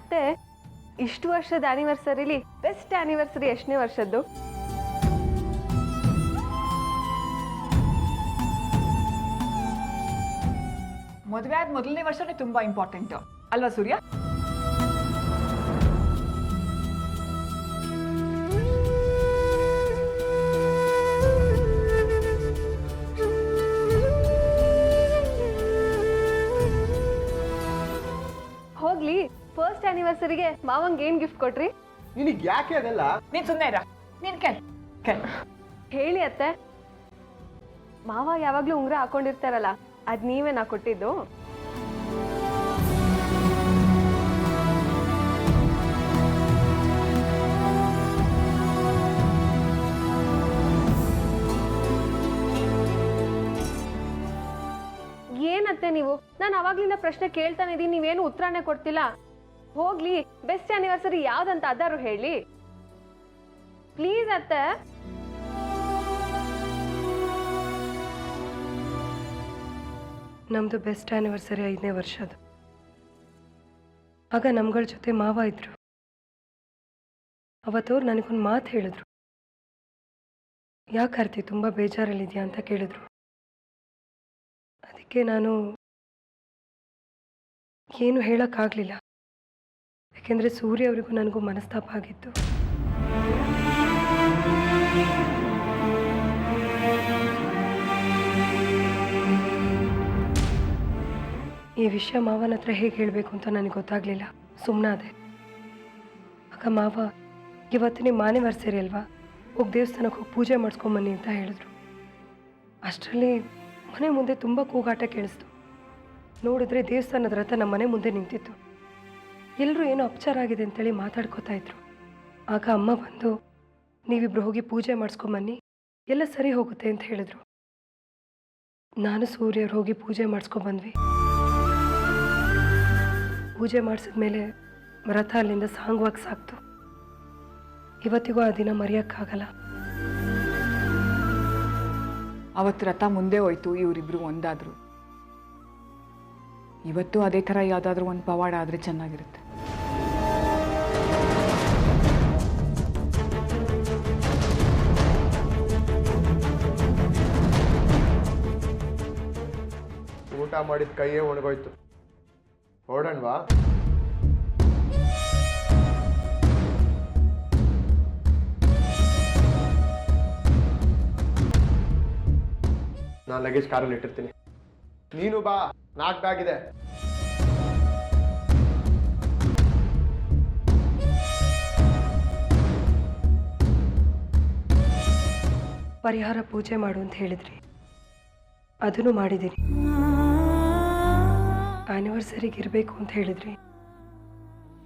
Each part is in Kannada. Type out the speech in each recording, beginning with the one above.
ಅತ್ತೆ ಇಷ್ಟು ವರ್ಷದ ಆನಿವರ್ಸರಿಲಿ ಬೆಸ್ಟ್ ಆನಿವರ್ಸರಿ ಎಷ್ಟನೇ ವರ್ಷದ್ದು? ಮದುವೆ ಆದ ಮೊದಲನೇ ವರ್ಷನೇ ತುಂಬಾ ಇಂಪಾರ್ಟೆಂಟ್ ಅಲ್ವಾ ಸೂರ್ಯ? ಹೋಗ್ಲಿ, ಫಸ್ಟ್ ಆನಿವರ್ಸರಿಗೆ ಮಾವಂಗೆ ಏನ್ ಗಿಫ್ಟ್ ಕೊಟ್ರಿ? ನಿನಗೆ ಯಾಕೆ ಅದೆಲ್ಲ? ನೀನ್ ಸುಮ್ಮನೆ ಇರ, ನೀನ್ ಕೇಳ್ ಹೇಳಿ ಅತ್ತೆ. ಮಾವ ಯಾವಾಗ್ಲೂ ಉಂಗ್ರ ಹಾಕೊಂಡಿರ್ತಾರಲ್ಲ, ಅದ್ ನೀವೇನಾ ಕೊಟ್ಟಿದ್ದು? ಏನತ್ತೆ ನೀವು? ನಾನು ಅವಾಗ್ಲಿಂದ ಪ್ರಶ್ನೆ ಕೇಳ್ತಾನೆ ಇದೀನಿ, ನೀವೇನು ಉತ್ತರನೇ ಕೊಡ್ತಿಲ್ಲ. ಹೋಗ್ಲಿ, ಬೆಸ್ಟ್ ಆನಿವರ್ಸರಿ ಯಾವ್ದಂತ ಅದಾರು ಹೇಳಿ ಪ್ಲೀಸ್ ಅತ್ತೆ. ನಮ್ಮದು ಬೆಸ್ಟ್ ಆ್ಯನಿವರ್ಸರಿ 5ನೇ ವರ್ಷದ್ದು. ಆಗ ನಮ್ಗಳ ಜೊತೆ ಮಾವ ಇದ್ರು. ಅವತ್ತವ್ರು ನನಗೊಂದು ಮಾತು ಹೇಳಿದ್ರು. ಯಾಕೆ ಆರ್ತಿ ತುಂಬ ಬೇಜಾರಲ್ಲಿದೆಯಾ ಅಂತ ಕೇಳಿದ್ರು. ಅದಕ್ಕೆ ನಾನು ಏನು ಹೇಳೋಕ್ಕಾಗಲಿಲ್ಲ. ಯಾಕೆಂದರೆ ಸೂರ್ಯ ಅವರಿಗೂ ನನಗೂ ಮನಸ್ತಾಪ ಆಗಿತ್ತು. ಈ ವಿಷಯ ಮಾವನ ಹತ್ರ ಹೇಗೆ ಹೇಳಬೇಕು ಅಂತ ನನಗೆ ಗೊತ್ತಾಗಲಿಲ್ಲ. ಸುಮ್ಮನಾದೆ. ಆಗ ಮಾವ, ಇವತ್ತು ನಿಮ್ಮ ಆನಿವರ್ಸರಿ ಅಲ್ವಾ, ಹೋಗಿ ದೇವಸ್ಥಾನಕ್ಕೆ ಹೋಗಿ ಪೂಜೆ ಮಾಡಿಸ್ಕೊಂಬನ್ನಿ ಅಂತ ಹೇಳಿದ್ರು. ಅಷ್ಟರಲ್ಲಿ ಮನೆ ಮುಂದೆ ತುಂಬ ಕೂಗಾಟ ಕೇಳಿಸ್ತು. ನೋಡಿದ್ರೆ ದೇವಸ್ಥಾನದ ರಥ ನಮ್ಮ ಮನೆ ಮುಂದೆ ನಿಂತಿತ್ತು. ಎಲ್ಲರೂ ಏನೋ ಅಪಚಾರ ಆಗಿದೆ ಅಂತೇಳಿ ಮಾತಾಡ್ಕೋತಾ ಇದ್ರು. ಆಗ ಅಮ್ಮ ಬಂದು, ನೀವಿಬ್ರು ಹೋಗಿ ಪೂಜೆ ಮಾಡಿಸ್ಕೊಂಬನ್ನಿ, ಎಲ್ಲ ಸರಿ ಹೋಗುತ್ತೆ ಅಂತ ಹೇಳಿದ್ರು. ನಾನು ಸೂರ್ಯವ್ರು ಹೋಗಿ ಪೂಜೆ ಮಾಡಿಸ್ಕೊಂಬಂದ್ವಿ. ಪೂಜೆ ಮಾಡಿಸಿದ್ಮೇಲೆ ರಥ ಅಲ್ಲಿಂದ ಸಾಂಗವಾಗಿ ಸಾಕ್ತು. ಇವತ್ತಿಗೂ ಆ ದಿನ ಮರೆಯೋಕ್ಕಾಗಲ್ಲ. ಅವತ್ತು ರಥ ಮುಂದೆ ಹೋಯ್ತು, ಇವರಿಬ್ರು ಒಂದಾದ್ರು. ಇವತ್ತು ಅದೇ ಥರ ಯಾವುದಾದ್ರೂ ಒಂದು ಪವಾಡ ಆದರೆ ಚೆನ್ನಾಗಿರುತ್ತೆ. ಊಟ ಮಾಡಿದ ಕೈಯೇ ಒಣಗೋಯ್ತು. ಹೊರಡಣ್ವಾ? ನಾನು ಲಗೇಜ್ ಕಾರಲ್ಲಿ ಇಟ್ಟಿರ್ತೀನಿ, ನೀನು ಬಾ. 4 ಬ್ಯಾಗ್ ಇದೆ. ಪರಿಹಾರ ಪೂಜೆ ಮಾಡು ಅಂತ ಹೇಳಿದ್ರಿ, ಅದನ್ನು ಮಾಡಿದ್ದೀನಿ. ಆ್ಯನಿವರ್ಸರಿಗೆ ಇರಬೇಕು ಅಂತ ಹೇಳಿದ್ರಿ,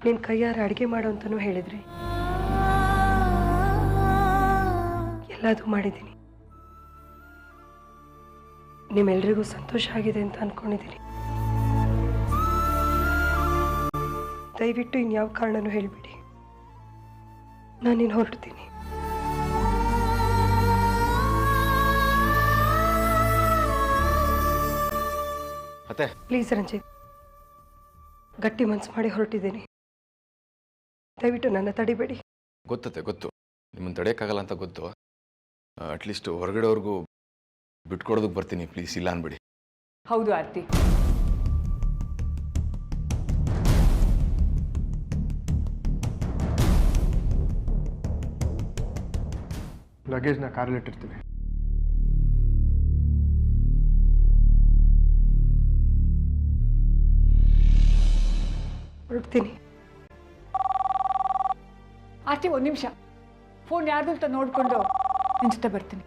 ನಿನ್ನ ಕೈಯಾರ ಅಡುಗೆ ಮಾಡು ಅಂತಲೂ ಹೇಳಿದ್ರಿ. ಎಲ್ಲದೂ ಮಾಡಿದ್ದೀನಿ. ನಿಮ್ಮೆಲ್ರಿಗೂ ಸಂತೋಷ ಆಗಿದೆ ಅಂತ ಅಂದ್ಕೊಂಡಿದ್ದೀನಿ. ದಯವಿಟ್ಟು ಇನ್ಯಾವ ಕಾರಣನೂ ಹೇಳಿಬಿಡಿ. ನಾನಿನ್ನು ಹೊರಡ್ತೀನಿ. ಪ್ಲೀಸ್ ರಂಜಿತ್, ಗಟ್ಟಿ ಮನ್ಸು ಮಾಡಿ ಹೊರಟಿದ್ದೀನಿ. ದಯವಿಟ್ಟು ನನ್ನ ತಡಿಬೇಡಿ. ಗೊತ್ತು, ನಿಮ್ಮನ್ನು ತಡೆಯೋಕ್ಕಾಗಲ್ಲ ಅಂತ ಗೊತ್ತು. ಅಟ್ಲೀಸ್ಟ್ ಹೊರಗಡೆವ್ರಿಗೂ ಬಿಟ್ಕೊಡೋದಕ್ಕೆ ಬರ್ತೀನಿ, ಪ್ಲೀಸ್ ಇಲ್ಲ ಅನ್ಬೇಡಿ. ಹೌದು ಆರ್ತಿ, ಲಗೇಜ್ನ ಕಾರಲ್ಲಿ ಇಟ್ಟಿರ್ತೀನಿ. ಹೊರಡ್ತೀನಿ. ಆರ್ತಿ, 1 ನಿಮಿಷ. ಫೋನ್ ಯಾರ್ದು ಅಂತ ನೋಡಿಕೊಂಡು ನಿನ್ನ ಜೊತೆ ಬರ್ತೀನಿ.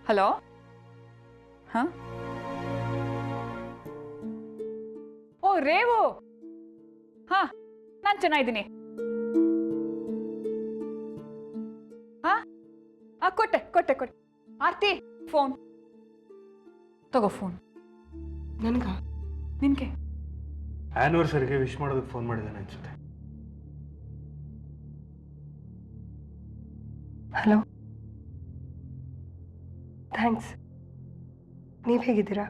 ಹಲೋ. ಹಾಂ, ಓ ರೇವು. ಹಾಂ, ನಾನು ಚೆನ್ನಾಗಿದ್ದೀನಿ. ಹಾಂ, ಕೊಟ್ಟೆ. ಆರ್ತಿ, ಫೋನ್ ತಗೋ. ಫೋನ್ ನಿನ್ಗೆ ಆ್ಯನಿವರ್ಸರಿಗೆ ವಿಶ್ ಮಾಡೋದಕ್ಕೆ ಫೋನ್ ಮಾಡಿದ್ದಾನೆ ಅನ್ಸುತ್ತೆ. Hello, thanks. ನೀವು ಹೇಗಿದ್ದೀರಾ?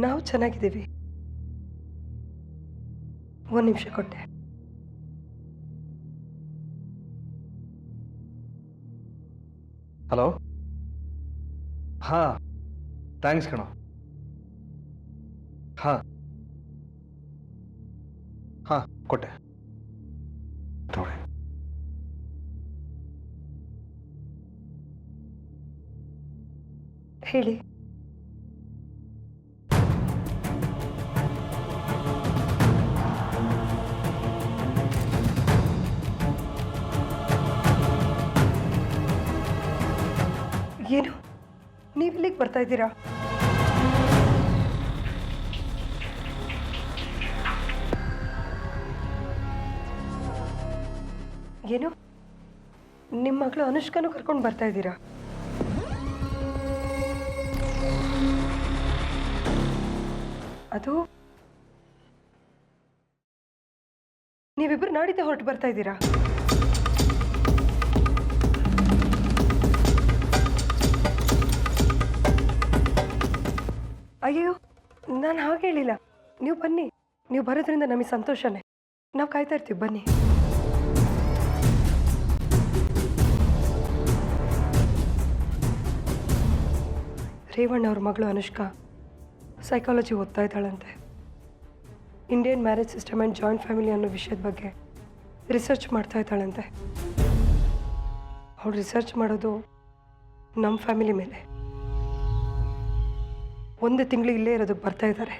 ನಾವು ಚೆನ್ನಾಗಿದ್ದೀವಿ. ಒಂದು ನಿಮಿಷ ಕೊಟ್ಟೆ. ಹಲೋ. ಹಾಂ, ಥ್ಯಾಂಕ್ಸ್ ಕಣೋ. ಹಾಂ ಹಾಂ ಕೊಟ್ಟೆ ನೋಡಿ. ಹೇಳಿ. ಏನು, ನೀವಿಲ್ಲಿಗೆ ಬರ್ತಾ ಇದ್ದೀರಾ? ಏನು, ನಿಮ್ಮ ಮಗಳು ಅನುಷ್ಕನೂ ಕರ್ಕೊಂಡು ಬರ್ತಾ ಇದ್ದೀರಾ? ಅದು ನೀವಿಬ್ಬರು ನಾಡಿದ್ದೆ ಹೊರಟು ಬರ್ತಾ ಇದ್ದೀರಾ? ಅಯ್ಯೋ, ನಾನು ಹಾಗೆ ಹೇಳಿಲ್ಲ. ನೀವು ಬನ್ನಿ, ನೀವು ಬರೋದ್ರಿಂದ ನಮಗೆ ಸಂತೋಷನೇ. ನಾವು ಕಾಯ್ತಾ ಇರ್ತೀವಿ, ಬನ್ನಿ. ರೇವಣ್ಣ ಅವ್ರ ಮಗಳು ಅನುಷ್ಕಾ ಸೈಕಾಲಜಿ ಓದ್ತಾ ಇದ್ದಾಳಂತೆ. Indian marriage system and joint family ಅನ್ನೋ ವಿಷಯದ ಬಗ್ಗೆ ರಿಸರ್ಚ್ ಮಾಡ್ತಾ ಇದ್ದಾಳಂತೆ. ಅವಳು ರಿಸರ್ಚ್ ಮಾಡೋದು ನಮ್ಮ ಫ್ಯಾಮಿಲಿ ಮೇಲೆ. 1 ತಿಂಗಳು ಇಲ್ಲೇ ಇರೋದಕ್ಕೆ ಬರ್ತಾ ಇದ್ದಾರೆ.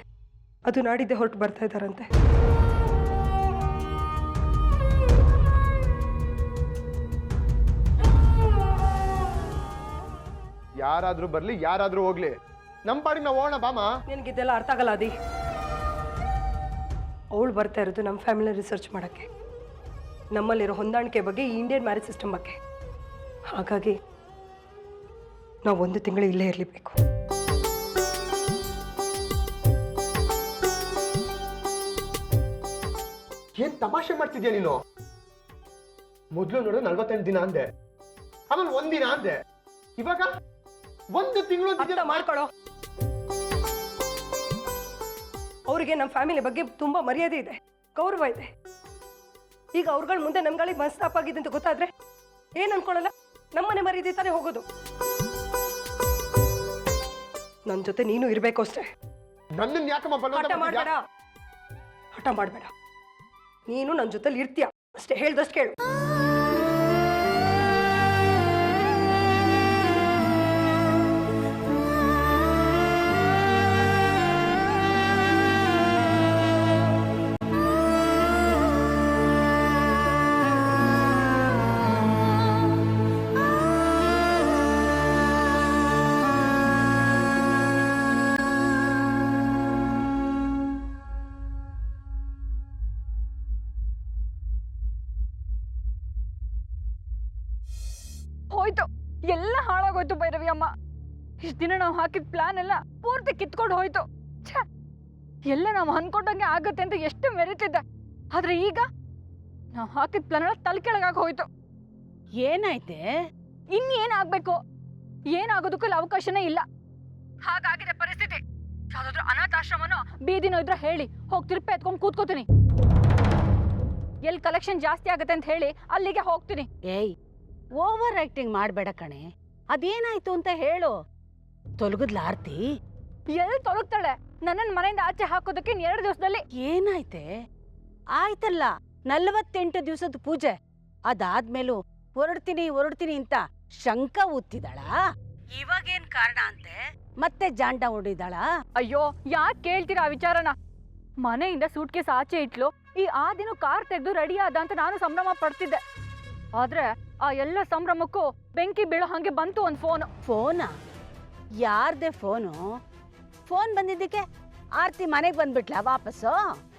ಅದು ನಾಡಿದ್ದೆ ಹೊರಟು ಬರ್ತಾ ಇದ್ದಾರಂತೆ. ಯಾರಾದ್ರೂ ಬರ್ಲಿ, ಯಾರಾದ್ರೂ ಹೋಗ್ಲಿ, ನಮ್ಮ ಪಾಡಿಗೆ ನಾವು ಹೋಗೋಣ ಬಾಮ. ನಿನಗಿದೆಲ್ಲ ಅರ್ಥ ಆಗಲ್ಲ ಅದಿ. ಅವಳು ಬರ್ತಾ ಇರೋದು ನಮ್ಮ ಫ್ಯಾಮಿಲಿ ರಿಸರ್ಚ್ ಮಾಡೋಕ್ಕೆ, ನಮ್ಮಲ್ಲಿರೋ ಹೊಂದಾಣಿಕೆ ಬಗ್ಗೆ, ಈ ಇಂಡಿಯನ್ ಮ್ಯಾರೇಜ್ ಸಿಸ್ಟಮ್ ಬಗ್ಗೆ. ಹಾಗಾಗಿ ನಾವು 1 ತಿಂಗಳು ಇಲ್ಲೇ ಇರಲೇಬೇಕು. ಏನ್ ತಮಾಷೆ ಮಾಡ್ತಿದ್ಯಾ ನೀನು? ಮೊದ್ಲು ನೋಡು 48 ದಿನ ಅಂದೆ, ಆಮೇಲೆ 1 ದಿನ ಅಂದೆ, ಇವಾಗ 1 ತಿಂಗಳು ಅರ್ಥ ಮಾಡ್ಕೊಳ್ಳೋ. ಅವರಿಗೆ ನಮ್ಮ ಫ್ಯಾಮಿಲಿ ಬಗ್ಗೆ ತುಂಬಾ ಮರ್ಯಾದೆ ಇದೆ, ಗೌರವ ಇದೆ. ಈಗ ಅವ್ರಗಳ ಮುಂದೆ ನಮ್ಗಳಿಗೆ ಮನಸ್ತಾಪ ಆಗಿದೆ ಅಂತ ಗೊತ್ತಾದ್ರೆ ಏನ್ ಅನ್ಕೊಳ್ಳಲ್ಲ. ನಮ್ಮನೆ ಮರ್ಯಾದೆ ತಾನೇ ಹೋಗೋದು. ನನ್ನ ಜೊತೆ ನೀನು ಇರಬೇಕು ಅಷ್ಟೇ. ನನ್ನನ್ನು ಯಾಕಮ್ಮ ಹಠ ಮಾಡಬೇಡ, ಹಠ ಮಾಡಬೇಡ. ನೀನು ನನ್ನ ಜೊತೆಲಿ ಇರ್ತೀಯ ಅಷ್ಟೇ, ಹೇಳ್ದಷ್ಟು ಕೇಳು. ಹೋಯ್ತು, ಎಲ್ಲ ಹಾಳಾಗೋಯ್ತು ಭೈರವಿ ಅಮ್ಮ. ಇಷ್ಟು ದಿನ ನಾವು ಹಾಕಿದ ಪ್ಲಾನ್ ಎಲ್ಲ ಪೂರ್ತಿ ಕಿತ್ಕೊಂಡು ಹೋಯ್ತು. ಛೇ, ಎಲ್ಲ ನಾವು ಅನ್ಕೊಂಡಂಗೆ ಆಗತ್ತೆ ಅಂತ ಎಷ್ಟು ಮೆರೀತಿದ್ದೆ. ಆದ್ರೆ ಈಗ ನಾವು ಹಾಕಿದ ಪ್ಲಾನ್ ಎಲ್ಲ ತಲೆ ಕೆಳಗಾಗಿ ಹೋಯ್ತು. ಏನಾಯ್ತೆ? ಇನ್ನೇನಾಗ್ಬೇಕು? ಏನಾಗೋದಕ್ಕೂ ಇಲ್ಲಿ ಅವಕಾಶನೇ ಇಲ್ಲ. ಹಾಗಾಗಿದೆ ಪರಿಸ್ಥಿತಿ. ಯಾವ್ದಾದ್ರು ಅನಾಥಾಶ್ರಮನೋ ಬೀದಿನೋ ಇದ್ರೆ ಹೇಳಿ, ಹೋಗಿ ತಿರುಪೆ ಎತ್ಕೊಂಡು ಕೂತ್ಕೋತೀನಿ. ಎಲ್ಲಿ ಕಲೆಕ್ಷನ್ ಜಾಸ್ತಿ ಆಗತ್ತೆ ಅಂತ ಹೇಳಿ ಅಲ್ಲಿಗೆ ಹೋಗ್ತೀನಿ. ಏಯ್, ಓವರ್ ಆಕ್ಟಿಂಗ್ ಮಾಡ್ಬೇಡ ಕಣೆ. ಅದೇನಾಯ್ತು ಅಂತ ಹೇಳು. ತೊಲಗದ್ಲ ಆರ್ತಿ? ಎಲ್ಲಿ ತೊಲಗ್ತಾಳೆ? ನನ್ನನ್ನು ಮನೆಯಿಂದ ಆಚೆ ಹಾಕೋದಕ್ಕೆ 2 ದಿವಸದಲ್ಲಿ. ಏನಾಯ್ತೆ? ಆಯ್ತಲ್ಲ, 48 ದಿವಸದ ಪೂಜೆ ಅದಾದ್ಮೇಲೂ ಹೊರಡ್ತೀನಿ ಅಂತ ಶಂಕ ಊತ್ತಿದಾಳ. ಇವಾಗೇನ್ ಕಾರಣ ಅಂತೆ? ಮತ್ತೆ ಜಾಂಡ ಹೊಡಿದಾಳ? ಅಯ್ಯೋ, ಯಾಕೆ ಕೇಳ್ತೀರಾ ಆ ವಿಚಾರನ? ಮನೆಯಿಂದ ಸೂಟ್ಕೇಸ್ ಆಚೆ ಇಟ್ಲು. ಆ ದಿನ ಕಾರ್ ತೆಗೆದು ರೆಡಿ ಆದ ಅಂತ ನಾನು ಸಂಭ್ರಮ ಪಡ್ತಿದ್ದೆ. ಆದ್ರೆ ಆ ಎಲ್ಲ ಸಂಭ್ರಮಕ್ಕೂ ಬೆಂಕಿ ಬೀಳೋ ಹಂಗೆ ಬಂತು ಒಂದು ಫೋನು. ಫೋನಾ? ಯಾರ್ದೆ ಫೋನು? ಫೋನ್ ಬಂದಿದ್ದಕ್ಕೆ ಆರ್ತಿ ಮನೆಗೆ ಬಂದ್ಬಿಟ್ಲಾ ವಾಪಸ್ಸು?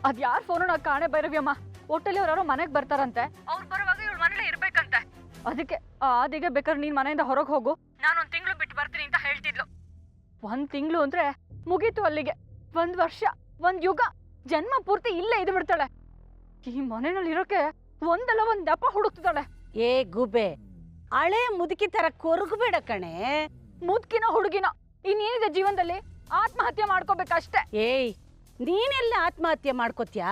ಅದ್ ಯಾರ್ ಫೋನು ನಾ ಕಾಣೆ ಭೈರವಿಯಮ್ಮ. ಒಟ್ಟಲ್ಲಿ ಅವ್ರು ಮನೆಗೆ ಬರ್ತಾರಂತೆ. ಅವ್ರು ಬರುವಾಗ ಇವಳು ಮನೇಲೆ ಇರ್ಬೇಕಂತೆ. ಅದಕ್ಕೆ ಆದಿಗೆ ಬೇಕಾದ್ರೆ ನೀನ್ ಮನೆಯಿಂದ ಹೊರಗೆ ಹೋಗು, ನಾನು 1 ತಿಂಗಳು ಬಿಟ್ಟು ಬರ್ತೀನಿ ಅಂತ ಹೇಳ್ತಿದ್ಲು. 1 ತಿಂಗಳು ಅಂದ್ರೆ ಮುಗೀತು ಅಲ್ಲಿಗೆ. 1 ವರ್ಷ, 1 ಯುಗ, ಜನ್ಮ ಪೂರ್ತಿ ಇಲ್ಲೇ ಇದ್ದು ಬಿಡ್ತಾಳೆ. ಈ ಮನೆಯಲ್ಲಿ ಇರೋಕೆ ಒಂದಲ್ಲ ಒಂದ್ ದಪ್ಪ ಹುಡುಕ್ತಿದ್ದಾಳೆ. ಏ ಗುಬೆ, ಹಳೆ ಮುದುಕಿ ತರ ಕೊರಗಬೇಡ ಕಣೆ. ಮುದ್ಕಿನ ಹುಡುಗಿನ ಇನ್ನೇನಿದೆ ಜೀವನದಲ್ಲಿ? ಆತ್ಮಹತ್ಯೆ ಮಾಡ್ಕೋಬೇಕಷ್ಟೇ. ಏಯ್, ನೀನೆಲ್ಲ ಆತ್ಮಹತ್ಯೆ ಮಾಡ್ಕೋತ್ಯಾ?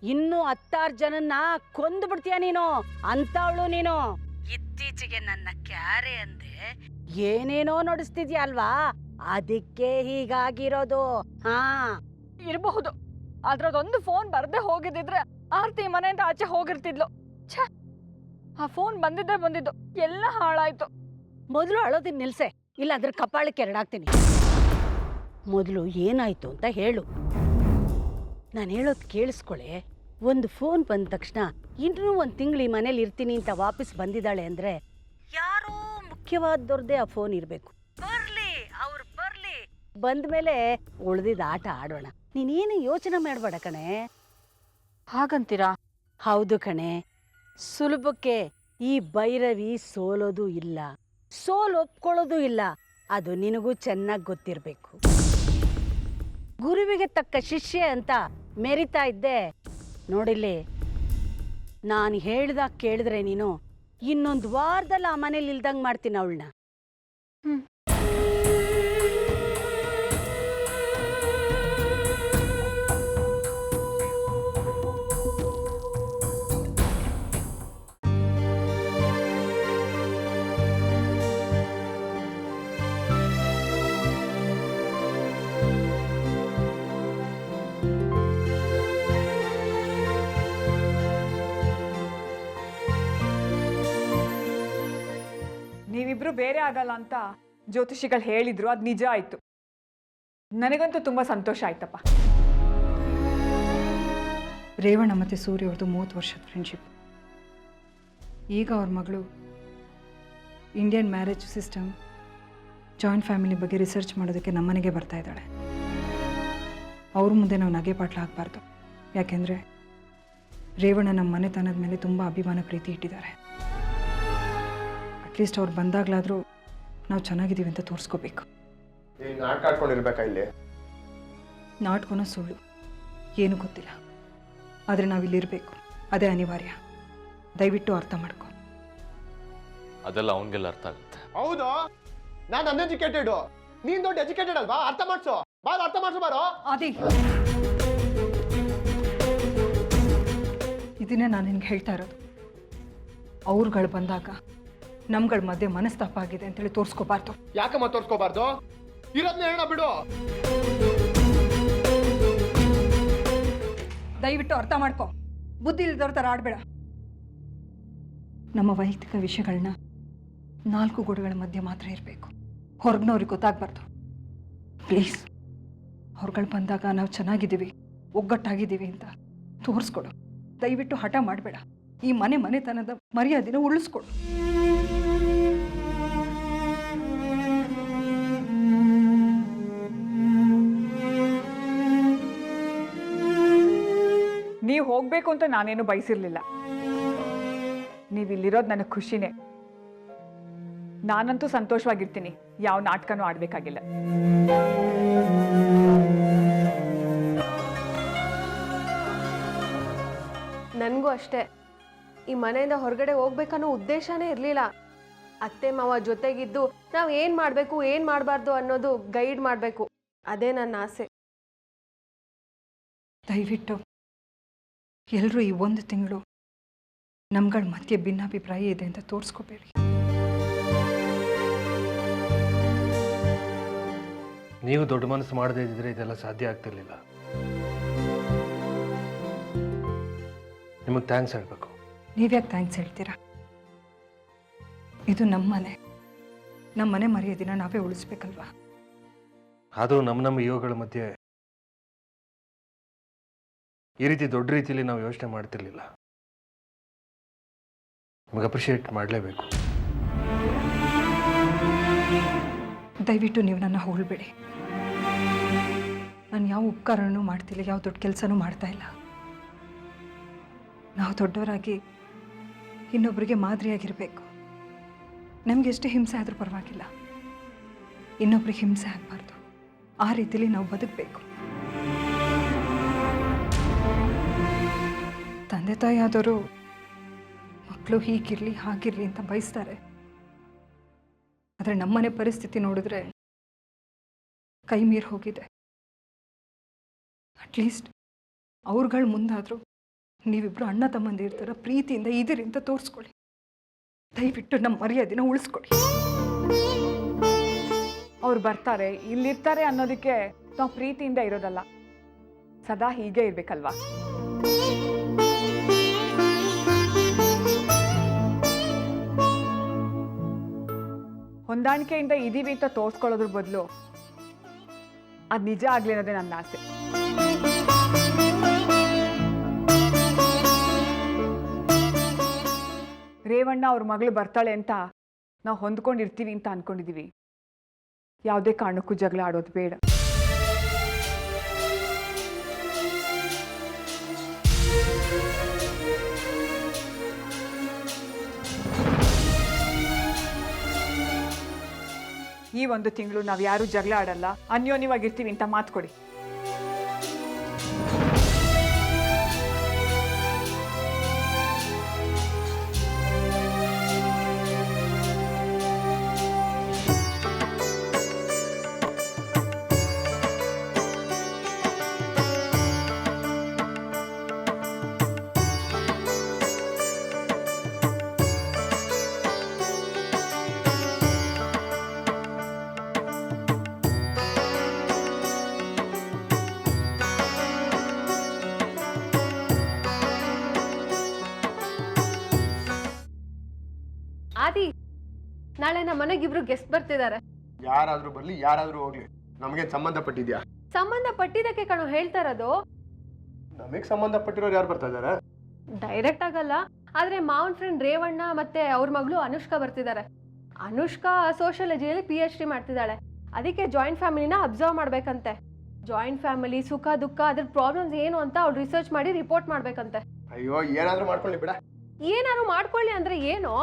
ಇನ್ನು 10 ಜನನ್ನ ಕೊಂದು ಬಿಡ್ತೀಯ ನೀನು. ಅಂತವಳು ನೀನು. ಇತ್ತೀಚೆಗೆ ನನ್ನ ಕ್ಯಾರೆ ಅಂದೆ ಏನೇನೋ ನಡೆಸ್ತಿದ್ಯಾ ಅಲ್ವಾ, ಅದಕ್ಕೆ ಹೀಗಾಗಿರೋದು. ಹಾ, ಇರಬಹುದು. ಅದ್ರದೊಂದು ಫೋನ್ ಬರ್ದೆ ಹೋಗಿದ್ರೆ ಆರ್ತಿ ಮನೆಯಿಂದ ಆಚೆ ಹೋಗಿರ್ತಿದ್ಲು. ಛೇ, ಆ ಫೋನ್ ಬಂದಿದ್ದು ಎಲ್ಲ ಹಾಳಾಯ್ತು. ಮೊದಲು ಅಳೋದಿನ್ ನಿಲ್ಸೆ, ಇಲ್ಲ ಅದ್ರ ಕಪಾಳಕ್ಕೆ ಎರಡಾಗ್ತೀನಿ. ಮೊದಲು ಏನಾಯ್ತು ಅಂತ ಹೇಳು. ನಾನು ಹೇಳೋದು ಕೇಳಿಸ್ಕೊಳೆ. ಒಂದು ಫೋನ್ ಬಂದ ತಕ್ಷಣ ಇನ್ನೂ 1 ತಿಂಗಳು ಈ ಮನೇಲಿ ಇರ್ತೀನಿ ಅಂತ ವಾಪಸ್ ಬಂದಿದ್ದಾಳೆ ಅಂದ್ರೆ ಯಾರೋ ಮುಖ್ಯವಾದವ್ರದ್ದೇ ಆ ಫೋನ್ ಇರಬೇಕು. ಬರ್ಲಿ, ಅವ್ರು ಬರ್ಲಿ. ಬಂದ್ಮೇಲೆ ಉಳ್ದಿದ್ದ ಆಟ ಆಡೋಣ. ನೀನೇನು ಯೋಚನೆ ಮಾಡಬೇಡ ಕಣೆ. ಹಾಗಂತೀರಾ? ಹೌದು ಕಣೆ. ಸುಲಭಕ್ಕೆ ಈ ಭೈರವಿ ಸೋಲೋದು ಇಲ್ಲ, ಸೋಲು ಒಪ್ಕೊಳ್ಳೋದು ಇಲ್ಲ. ಅದು ನಿನಗೂ ಚೆನ್ನಾಗಿ ಗೊತ್ತಿರಬೇಕು. ಗುರುವಿಗೆ ತಕ್ಕ ಶಿಷ್ಯ ಅಂತ ಮೆರಿತಾ ಇದ್ದೆ. ನೋಡಿಲ್ಲಿ, ನಾನು ಹೇಳ್ದಾಗ ಕೇಳಿದ್ರೆ ನೀನು ಇನ್ನೊಂದು ವಾರದಲ್ಲಿ ಆ ಮನೇಲಿ ಇಲ್ದಂಗೆ ಮಾಡ್ತೀನಿ ಅವಳನ್ನ. ನೀವಿಬ್ರು ಬೇರೆ ಆಗಲ್ಲ ಅಂತ ಜ್ಯೋತಿಷಿಗಳು ಹೇಳಿದ್ರು, ಅದು ನಿಜ ಆಯ್ತು. ನನಗಂತೂ ತುಂಬಾ ಸಂತೋಷ ಆಯ್ತಪ್ಪ. ರೇವಣ್ಣ ಮತ್ತು ಸೂರ್ಯ ಅವ್ರದ್ದು 30 ವರ್ಷದ ಫ್ರೆಂಡ್ಶಿಪ್. ಈಗ ಅವ್ರ ಮಗಳು Indian marriage system, joint family ಬಗ್ಗೆ ರಿಸರ್ಚ್ ಮಾಡೋದಕ್ಕೆ ನಮ್ಮನೆಗೆ ಬರ್ತಾ ಇದ್ದಾಳೆ. ಅವ್ರ ಮುಂದೆ ನಾವು ನಗೆ ಪಾಟ್ಲ ಆಗಬಾರ್ದು. ಯಾಕೆಂದರೆ ರೇವಣ್ಣ ನಮ್ಮ ಮನೆತನದ ಮೇಲೆ ತುಂಬ ಅಭಿಮಾನ ಪ್ರೀತಿ ಇಟ್ಟಿದ್ದಾರೆ. ಅಟ್ಲೀಸ್ಟ್ ಅವ್ರು ಬಂದಾಗಲಾದರೂ ನಾವು ಚೆನ್ನಾಗಿದ್ದೀವಿ ಅಂತ ತೋರಿಸ್ಕೋಬೇಕು. ನಾಟಕ ಆಡ್ಕೊಂಡಿರ್ಬೇಕಾ ಇಲ್ಲಿ? ನಾಟಕನೋ ಸುಳ್ಳು ಏನೂ ಗೊತ್ತಿಲ್ಲ, ಆದರೆ ನಾವಿಲ್ಲಿರಬೇಕು, ಅದೇ ಅನಿವಾರ್ಯ. ದಯವಿಟ್ಟು ಅರ್ಥ ಮಾಡ್ಕೊ. ಅದೆಲ್ಲ ಅವನಿಗೆಲ್ಲ ಅರ್ಥ ಆಗುತ್ತೆ. ಹೌದು, ನಾನು ಅನ್ಎಜುಕೇಟೆಡ್, ನೀನ್ ದೊಡ್ಡ ಎಜುಕೇಟೆಡ್ ಅಲ್ವಾ? ಅರ್ಥ ಮಾಡ್ಸೋ ಬಾರೋ, ಅರ್ಥ ಮಾಡ್ಸೋ ಬಾರೋ. ಆದಿ, ಇದನ್ನೇ ನಾನು ನಿನ್ಗೆ ಹೇಳ್ತಾ ಇರೋದು. ಅವ್ರುಗಳು ಬಂದಾಗ ನಮ್ಗಳ ಮಧ್ಯೆ ಮನಸ್ತಾಪ ಆಗಿದೆ ಅಂತೇಳಿ ತೋರಿಸ್ಕೋಬಾರ್ದು. ಯಾಕಮ್ಮ ತೋರ್ಸ್ಕೋಬಾರ್ದು? ಇರೋದ್ನ ಹೇಳ ಬಿಡು. ದಯವಿಟ್ಟು ಅರ್ಥ ಮಾಡ್ಕೊ. ಬುದ್ಧಿ ಇಲ್ದವ್ರ ಥರ ಆಡಬೇಡ. ನಮ್ಮ ವೈಯಕ್ತಿಕ ವಿಷಯಗಳನ್ನ 4 ಗೋಡೆಗಳ ಮಧ್ಯೆ ಮಾತ್ರ ಇರಬೇಕು, ಹೊರಗಿನವ್ರಿಗೆ ಗೊತ್ತಾಗಬಾರ್ದು. ಪ್ಲೀಸ್, ಅವ್ರುಗಳು ಬಂದಾಗ ನಾವು ಚೆನ್ನಾಗಿದ್ದೀವಿ, ಒಗ್ಗಟ್ಟಾಗಿದ್ದೀವಿ ಅಂತ ತೋರಿಸ್ಕೊಡು. ದಯವಿಟ್ಟು ಹಠ ಮಾಡಬೇಡ. ಈ ಮನೆತನದ ಮರ್ಯಾದೆನ ಉಳಿಸ್ಕೊಡು. ನೀವು ಹೋಗ್ಬೇಕು ಅಂತ ನಾನೇನು ಬಯಸಿರ್ಲಿಲ್ಲ. ನೀವಿಲ್ಲಿರೋದು ನನಗೆ ಖುಷಿನೇ. ನಾನಂತೂ ಸಂತೋಷವಾಗಿರ್ತೀನಿ, ಯಾವ ನಾಟಕನೂ ಆಡ್ಬೇಕಾಗಿಲ್ಲ. ನನಗೂ ಅಷ್ಟೇ. ಈ ಮನೆಯಿಂದ ಹೊರಗಡೆ ಹೋಗ್ಬೇಕನ್ನೋ ಉದ್ದೇಶನೇ ಇರಲಿಲ್ಲ. ಅತ್ತೆ ಮಾವ ಜೊತೆಗಿದ್ದು ನಾವು ಏನು ಮಾಡಬೇಕು ಏನು ಮಾಡಬಾರ್ದು ಅನ್ನೋದು ಗೈಡ್ ಮಾಡಬೇಕು, ಅದೇ ನನ್ನ ಆಸೆ. ದಯವಿಟ್ಟು ಎಲ್ಲರೂ ಈ 1 ತಿಂಗಳು ನಮ್ಗಳ ಮಧ್ಯೆ ಭಿನ್ನಾಭಿಪ್ರಾಯ ಇದೆ ಅಂತ ತೋರಿಸ್ಕೋಬೇಡಿ. ನೀವು ದೊಡ್ಡ ಮನಸ್ಸು ಮಾಡದೇ ಇದ್ದರೆ ಇದೆಲ್ಲ ಸಾಧ್ಯ ಆಗ್ತಿರ್ಲಿಲ್ಲ. ನಿಮಗೆ ಥ್ಯಾಂಕ್ಸ್ ಹೇಳಬೇಕು. ನೀವ್ಯಾಕೆ ಥ್ಯಾಂಕ್ಸ್ ಹೇಳ್ತೀರಾ? ಇದು ನಮ್ಮ ಮನೆ ಮರ್ಯಾದಿನ ನಾವೇ ಉಳಿಸ್ಬೇಕಲ್ವಾ? ಆದರೂ ನಮ್ಮ ಯೋಗಗಳ ಮಧ್ಯೆ ಈ ರೀತಿ ದೊಡ್ಡ ರೀತಿಯಲ್ಲಿ ನಾವು ಯೋಚನೆ ಮಾಡ್ತಿರ್ಲಿಲ್ಲ. ನಿಮಗೆ ಅಪ್ರಿಷಿಯೇಟ್ ಮಾಡಲೇಬೇಕು. ದಯವಿಟ್ಟು ನೀವು ನನ್ನ ಹೋಗಬೇಡಿ. ನಾನು ಯಾವ ಉಪಕಾರನೂ ಮಾಡ್ತಿಲ್ಲ, ಯಾವ ದೊಡ್ಡ ಕೆಲಸನೂ ಮಾಡ್ತಾ ಇಲ್ಲ. ನಾವು ದೊಡ್ಡವರಾಗಿ ಇನ್ನೊಬ್ಬರಿಗೆ ಮಾದರಿಯಾಗಿರಬೇಕು. ನಮಗೆ ಎಷ್ಟೇ ಹಿಂಸೆ ಆದರೂ ಪರವಾಗಿಲ್ಲ, ಇನ್ನೊಬ್ರಿಗೆ ಹಿಂಸೆ ಆಗಬಾರ್ದು. ಆ ರೀತಿಲಿ ನಾವು ಬದುಕಬೇಕು. ತಂದೆ ತಾಯಿ ಆದವರು ಮಕ್ಕಳು ಹೀಗಿರಲಿ ಹಾಗಿರಲಿ ಅಂತ ಬಯಸ್ತಾರೆ. ಆದರೆ ನಮ್ಮನೆ ಪರಿಸ್ಥಿತಿ ನೋಡಿದ್ರೆ ಕೈ ಮೀರಿ ಹೋಗಿದೆ. ಅಟ್ಲೀಸ್ಟ್ ಅವ್ರುಗಳ ಮುಂದಾದರೂ ನೀವಿಬ್ಬರು ಅಣ್ಣ ತಮ್ಮಂದಿರ್ತಾರ ಪ್ರೀತಿಯಿಂದ ಇದಿರಿ ಅಂತ ತೋರಿಸ್ಕೊಳ್ಳಿ. ದಯವಿಟ್ಟು ನಮ್ಮ ಮರ್ಯಾದೆನ ಉಳಿಸ್ಕೊಳ್ಳಿ. ಅವ್ರು ಬರ್ತಾರೆ, ಇಲ್ಲಿರ್ತಾರೆ ಅನ್ನೋದಕ್ಕೆ ನಾವು ಪ್ರೀತಿಯಿಂದ ಇರೋದಲ್ಲ, ಸದಾ ಹೀಗೆ ಇರ್ಬೇಕಲ್ವಾ? ಹೊಂದಾಣಿಕೆಯಿಂದ ಇದೀವಿ ಅಂತ ತೋರಿಸ್ಕೊಳ್ಳೋದ್ರ ಬದಲು ಅದು ನಿಜ ಆಗ್ಲಿ ಅನ್ನೋದೇ ನನ್ನ ಆಸೆ. ರೇವಣ್ಣ ಅವ್ರ ಮಗಳು ಬರ್ತಾಳೆ ಅಂತ ನಾವು ಹೊಂದ್ಕೊಂಡಿರ್ತೀವಿ ಅಂತ ಅನ್ಕೊಂಡಿದೀವಿ. ಯಾವುದೇ ಕಾರಣಕ್ಕೂ ಜಗಳ ಆಡೋದು ಬೇಡ. ಈ ಒಂದು ತಿಂಗಳು ನಾವು ಯಾರು ಜಗಳ ಆಡಲ್ಲ, ಅನ್ಯೋನ್ಯವಾಗಿರ್ತೀವಿ ಅಂತ ಮಾತು ಕೊಡಿ. ಆದಿ, ನಾಳೆ ನಮ್ಮ ಮನೆಗಿಬ್ರು ಗೆಸ್ಟ್ ಬರ್ತಿದ್ದಾರೆ. ಯಾರಾದ್ರೂ ಬರ್ಲಿ ಯಾರಾದ್ರೂ ಹೋಗ್ಲಿ, ನಮಗೆ ಸಂಬಂಧಪಟ್ಟಿದ್ಯಾ? ಸಂಬಂಧ ಪಟ್ಟಿದ್ದಕ್ಕೆ ಕಣೋ ಹೇಳ್ತಾ ಇರೋದು. ನಮಗ್ ಸಂಬಂಧಪಟ್ಟಿರೋರು ಯಾರು ಬರ್ತಾ ಇದಾರೆ? ಡೈರೆಕ್ಟ್ ಆಗಲ್ಲ, ಆದ್ರೆ ಮಾವನ್ ಫ್ರೆಂಡ್ ರೇವಣ್ಣ ಮತ್ತೆ ಅವ್ರ ಮಗಳು ಅನುಷ್ಕಾ ಬರ್ತಿದ್ದಾರೆ. ಅನುಷ್ಕಾ ಸೋಷಿಯಾಲಜಿಯಲ್ಲಿ PhD ಮಾಡ್ತಿದ್ದಾಳೆ. ಅದಕ್ಕೆ ಜಾಯಿಂಟ್ ಫ್ಯಾಮಿಲಿನ ಅಬ್ಸರ್ವ್ ಮಾಡ್ಬೇಕಂತೆ. ಜಾಯಿಂಟ್ ಫ್ಯಾಮಿಲಿ ಸುಖ ದುಃಖ ಅದ್ರ ಪ್ರಾಬ್ಲಮ್ಸ್ ಏನು ಅಂತ ಅವ್ರು ರಿಸರ್ಚ್ ಮಾಡಿ ರಿಪೋರ್ಟ್ ಮಾಡ್ಬೇಕಂತೆ. ಅಯ್ಯೋ, ಏನಾದ್ರೂ ಮಾಡ್ಕೊಳ್ಳಿ ಬಿಡ. ಏನಾದ್ರು ಮಾಡ್ಕೊಳ್ಳಿ ಅಂದ್ರೆ ಏನು?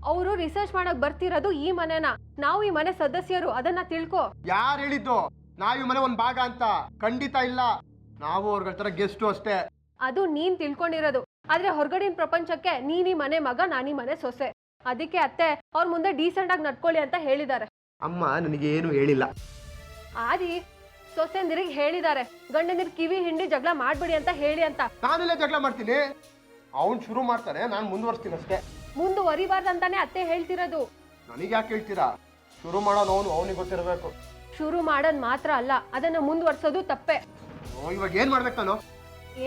ಅವರು ರಿಸರ್ಚ್ ಮಾಡಕ್ ಬರ್ತಿರೋದು ಈ ಮನೆನ, ನಾವು ಈ ಮನೆ ಸದಸ್ಯರು, ಅದನ್ನ ತಿಳ್ಕೊ. ಯಾರು ಹೇಳಿದ್ದು ನಾವ್ ಈ ಮನೆ ಒಂದ್ ಭಾಗ ಅಂತ? ಖಂಡಿತ ಇಲ್ಲ, ನಾವು ಅವ್ರ ತರ ಗೆಸ್ಟು ಅಷ್ಟೇ. ಅದು ನೀನ್ ತಿಳ್ಕೊಂಡಿರೋದು. ಆದ್ರೆ ಹೊರಗಡಿನ ಪ್ರಪಂಚಕ್ಕೆ ನೀನ್ ಈ ಮನೆ ಮಗ, ನಾನೀ ಮನೆ ಸೊಸೆ. ಅದಕ್ಕೆ ಅತ್ತೆ ಅವ್ರ ಮುಂದೆ ಡೀಸೆಂಟ್ ಆಗಿ ನಡ್ಕೊಳ್ಳಿ ಅಂತ ಹೇಳಿದ್ದಾರೆ. ಅಮ್ಮ ನನಗೇನು ಹೇಳಿಲ್ಲ. ಆದಿ, ಸೊಸೆಂದಿರಿಗೆ ಹೇಳಿದ್ದಾರೆ ಗಂಡಂದಿರ್ ಕಿವಿ ಹಿಂಡಿ ಜಗಳ ಮಾಡ್ಬೇಡಿ ಅಂತ ಹೇಳಿ ಅಂತ. ನಾನೆಲ್ಲ ಜಗಳ ಮಾಡ್ತೀನಿ? ಅವ್ನ್ ಶುರು ಮಾಡ್ತಾನೆ, ನಾನು ಮುಂದುವರ್ಸ್ತೀನಿ ಅಷ್ಟೇ. ಮುಂದುವರಿಬಾರ್ದಂತಾನೆ ಅತ್ತೆ ಹೇಳ್ತಿರೋದು. ನನಗೆ ಯಾಕೆ ಹೇಳ್ತೀರಾ? ಶುರು ಮಾಡೋನು ಅವನಿಗೆ ಗೊತ್ತಿರಬೇಕು. ಶುರು ಮಾಡೋದ್ ಮಾತ್ರ ಅಲ್ಲ, ಅದನ್ನ ಮುಂದುವರ್ಸೋದು ತಪ್ಪೆ. ಇವಾಗ ಏನ್ ಮಾಡ್ಬೇಕು ನಾನು?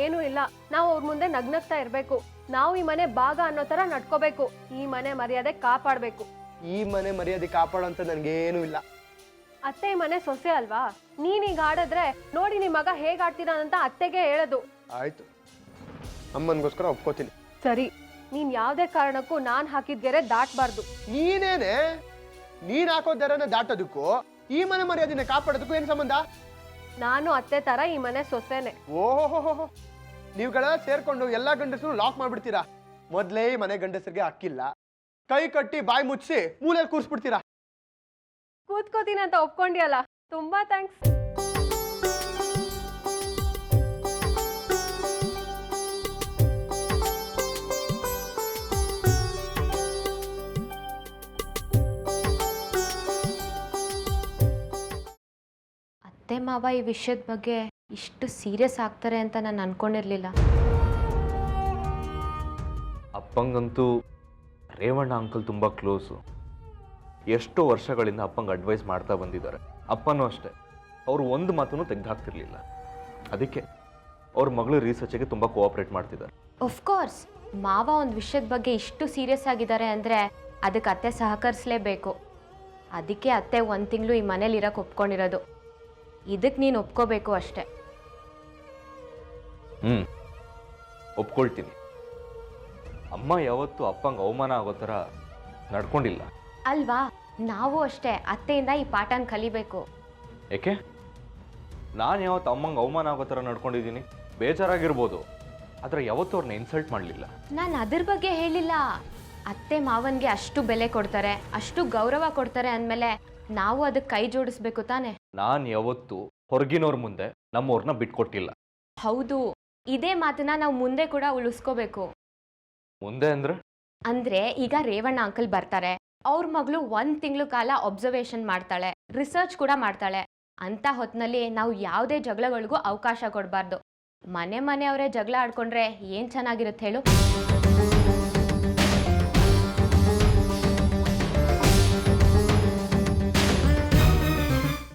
ಏನು ಇಲ್ಲ, ನಾವು ಅವ್ರ ಮುಂದೆ ನಗ್ನಗ್ತಾ ಇರ್ಬೇಕು. ನಾವು ಈ ಮನೆ ಭಾಗ ಅನ್ನೋ ತರ ನಡ್ಕೋಬೇಕು. ಈ ಮನೆ ಮರ್ಯಾದೆ ಕಾಪಾಡ್ಬೇಕು. ಈ ಮನೆ ಮರ್ಯಾದೆ ಕಾಪಾಡೋಂತ ನನ್ಗೇನು ಇಲ್ಲ. ಅತ್ತೆ ಈ ಮನೆ ಸೊಸೆ ಅಲ್ವಾ? ನೀನೀಗ ಆಡಿದ್ರೆ ನೋಡಿ ನಿಮ್ ಮಗ ಹೇಗ್ ಆಡ್ತೀರಂತ ಅತ್ತೆಗೆ ಹೇಳೋದು. ಆಯ್ತು, ಅಮ್ಮನ್ಗೋಸ್ಕರ ಒಪ್ಕೋತೀನಿ. ಸರಿ, ನೀನ್ ಯಾವ್ದೇ ಕಾರಣಕ್ಕೂ ನಾನ್ ಹಾಕಿದ ಗೆರೆ ದಾಟ್ಬಾರ್ದು. ನೀನೇನೆ? ನೀನ್ ಹಾಕೋ ದರನ ದಾಟೋದಕ್ಕೂ ಈ ಮನೆ ಮರ್ಯಾದೆನ ಕಾಪಾಡೋದಕ್ಕೂ ಏನ್ ಸಂಬಂಧ? ನಾನು ಅತ್ತೆ ತರ ಈ ಮನೆ ಸೊಸೆನೆ. ಓಹೋ, ನೀವುಗಳೆಲ್ಲ ಸೇರ್ಕೊಂಡು ಎಲ್ಲಾ ಗಂಡಸರು ಲಾಕ್ ಮಾಡ್ಬಿಡ್ತೀರಾ. ಮೊದ್ಲೇ ಈ ಮನೆ ಗಂಡಸರಿಗೆ ಹಕ್ಕಿಲ್ಲ, ಕೈ ಕಟ್ಟಿ ಬಾಯಿ ಮುಚ್ಚಿ ಮೂಲೆಯಲ್ಲಿ ಕೂರ್ಸ್ಬಿಡ್ತೀರಾ. ಕೂತ್ಕೋತೀನಿ ಅಂತ ಒಪ್ಕೊಂಡಿಯಲ್ಲ, ತುಂಬಾ ಥ್ಯಾಂಕ್ಸ್. ಅತ್ತೆ ಮಾವ ಈ ವಿಷಯದ ಬಗ್ಗೆ ಇಷ್ಟು ಸೀರಿಯಸ್ ಆಗ್ತಾರೆ ಅಂತ ನಾನು ಅನ್ಕೊಂಡಿರ್ಲಿಲ್ಲ. ಅಪ್ಪಂಗಂತೂ ರೇವಣ್ಣ ಅಂಕಲ್ ತುಂಬ ಕ್ಲೋಸು. ಎಷ್ಟೋ ವರ್ಷಗಳಿಂದ ಅಪ್ಪಂಗೆ ಅಡ್ವೈಸ್ ಮಾಡ್ತಾ ಬಂದಿದ್ದಾರೆ. ಅಪ್ಪನೂ ಅಷ್ಟೇ, ಅವರು ಒಂದು ಮಾತನ್ನು ತೆಗೆದುಹಾಕ್ತಿರ್ಲಿಲ್ಲ. ಅದಕ್ಕೆ ಅವ್ರ ಮಗಳು ರಿಸರ್ಚಿಗೆ ತುಂಬ ಕೋಆಪ್ರೇಟ್ ಮಾಡ್ತಿದ್ದಾರೆ. ಆಫ್ಕೋರ್ಸ್, ಮಾವ ಒಂದು ವಿಷಯದ ಬಗ್ಗೆ ಇಷ್ಟು ಸೀರಿಯಸ್ ಆಗಿದ್ದಾರೆ ಅಂದರೆ ಅದಕ್ಕೆ ಅತ್ತೆ ಸಹಕರಿಸಲೇಬೇಕು. ಅದಕ್ಕೆ ಅತ್ತೆ 1 ತಿಂಗಳು ಈ ಮನೇಲಿ ಇರೋಕೆ ಒಪ್ಕೊಂಡಿರೋದು. ಇದಕ್ಕೆ ನೀನು ಒಪ್ಕೋಬೇಕು ಅಷ್ಟೆ. ಒಪ್ಕೊಳ್ತೀನಿ. ಅಮ್ಮ ಯಾವತ್ತೂ ಅಪ್ಪಂಗೆ ಅವಮಾನ ಆಗೋ ಥರ ನಡ್ಕೊಂಡಿಲ್ಲ ಅಲ್ವಾ? ನಾವು ಅಷ್ಟೇ ಅತ್ತೆಯಿಂದ ಈ ಪಾಠನ ಕಲಿಬೇಕು. ಏಕೆ? ನಾನು ಯಾವತ್ತು ಅಮ್ಮಂಗೆ ಅವಮಾನ ಆಗೋ ಥರ ನಡ್ಕೊಂಡಿದ್ದೀನಿ? ಬೇಜಾರಾಗಿರ್ಬೋದು, ಆದರೆ ಯಾವತ್ತೂ ಅವ್ರನ್ನ ಇನ್ಸಲ್ಟ್ ಮಾಡಲಿಲ್ಲ. ನಾನು ಅದ್ರ ಬಗ್ಗೆ ಹೇಳಿಲ್ಲ. ಅತ್ತೆ ಮಾವನಿಗೆ ಅಷ್ಟು ಬೆಲೆ ಕೊಡ್ತಾರೆ, ಅಷ್ಟು ಗೌರವ ಕೊಡ್ತಾರೆ ಅಂದಮೇಲೆ ನಾವು ಅದಕ್ಕೆ ಕೈ ಜೋಡಿಸ್ಬೇಕು ತಾನೆ. ನಾನು ಯಾವತ್ತೂ ಹೊರಗಿನವ್ರ ಮುಂದೆ ನಮ್ಮವ್ರನ್ನ ಬಿಟ್ಕೊಟ್ಟಿಲ್ಲ. ಹೌದು, ಇದೇ ಮಾತನ್ನ ನಾವು ಮುಂದೆ ಕೂಡ ಉಳಿಸ್ಕೋಬೇಕು. ಮುಂದೆ ಅಂದರೆ ಅಂದರೆ ಈಗ ರೇವಣ್ಣ ಅಂಕಲ್ ಬರ್ತಾರೆ, ಅವ್ರ ಮಗಳು 1 ತಿಂಗಳು ಕಾಲ ಅಬ್ಸರ್ವೇಷನ್ ಮಾಡ್ತಾಳೆ, ರಿಸರ್ಚ್ ಕೂಡ ಮಾಡ್ತಾಳೆ. ಅಂಥ ಹೊತ್ತಿನಲ್ಲಿ ನಾವು ಯಾವುದೇ ಜಗಳಗಳಿಗೂ ಅವಕಾಶ ಕೊಡಬಾರ್ದು. ಮನೆಯವರೇ ಜಗಳ ಆಡ್ಕೊಂಡ್ರೆ ಏನು ಚೆನ್ನಾಗಿರುತ್ತೆ ಹೇಳು.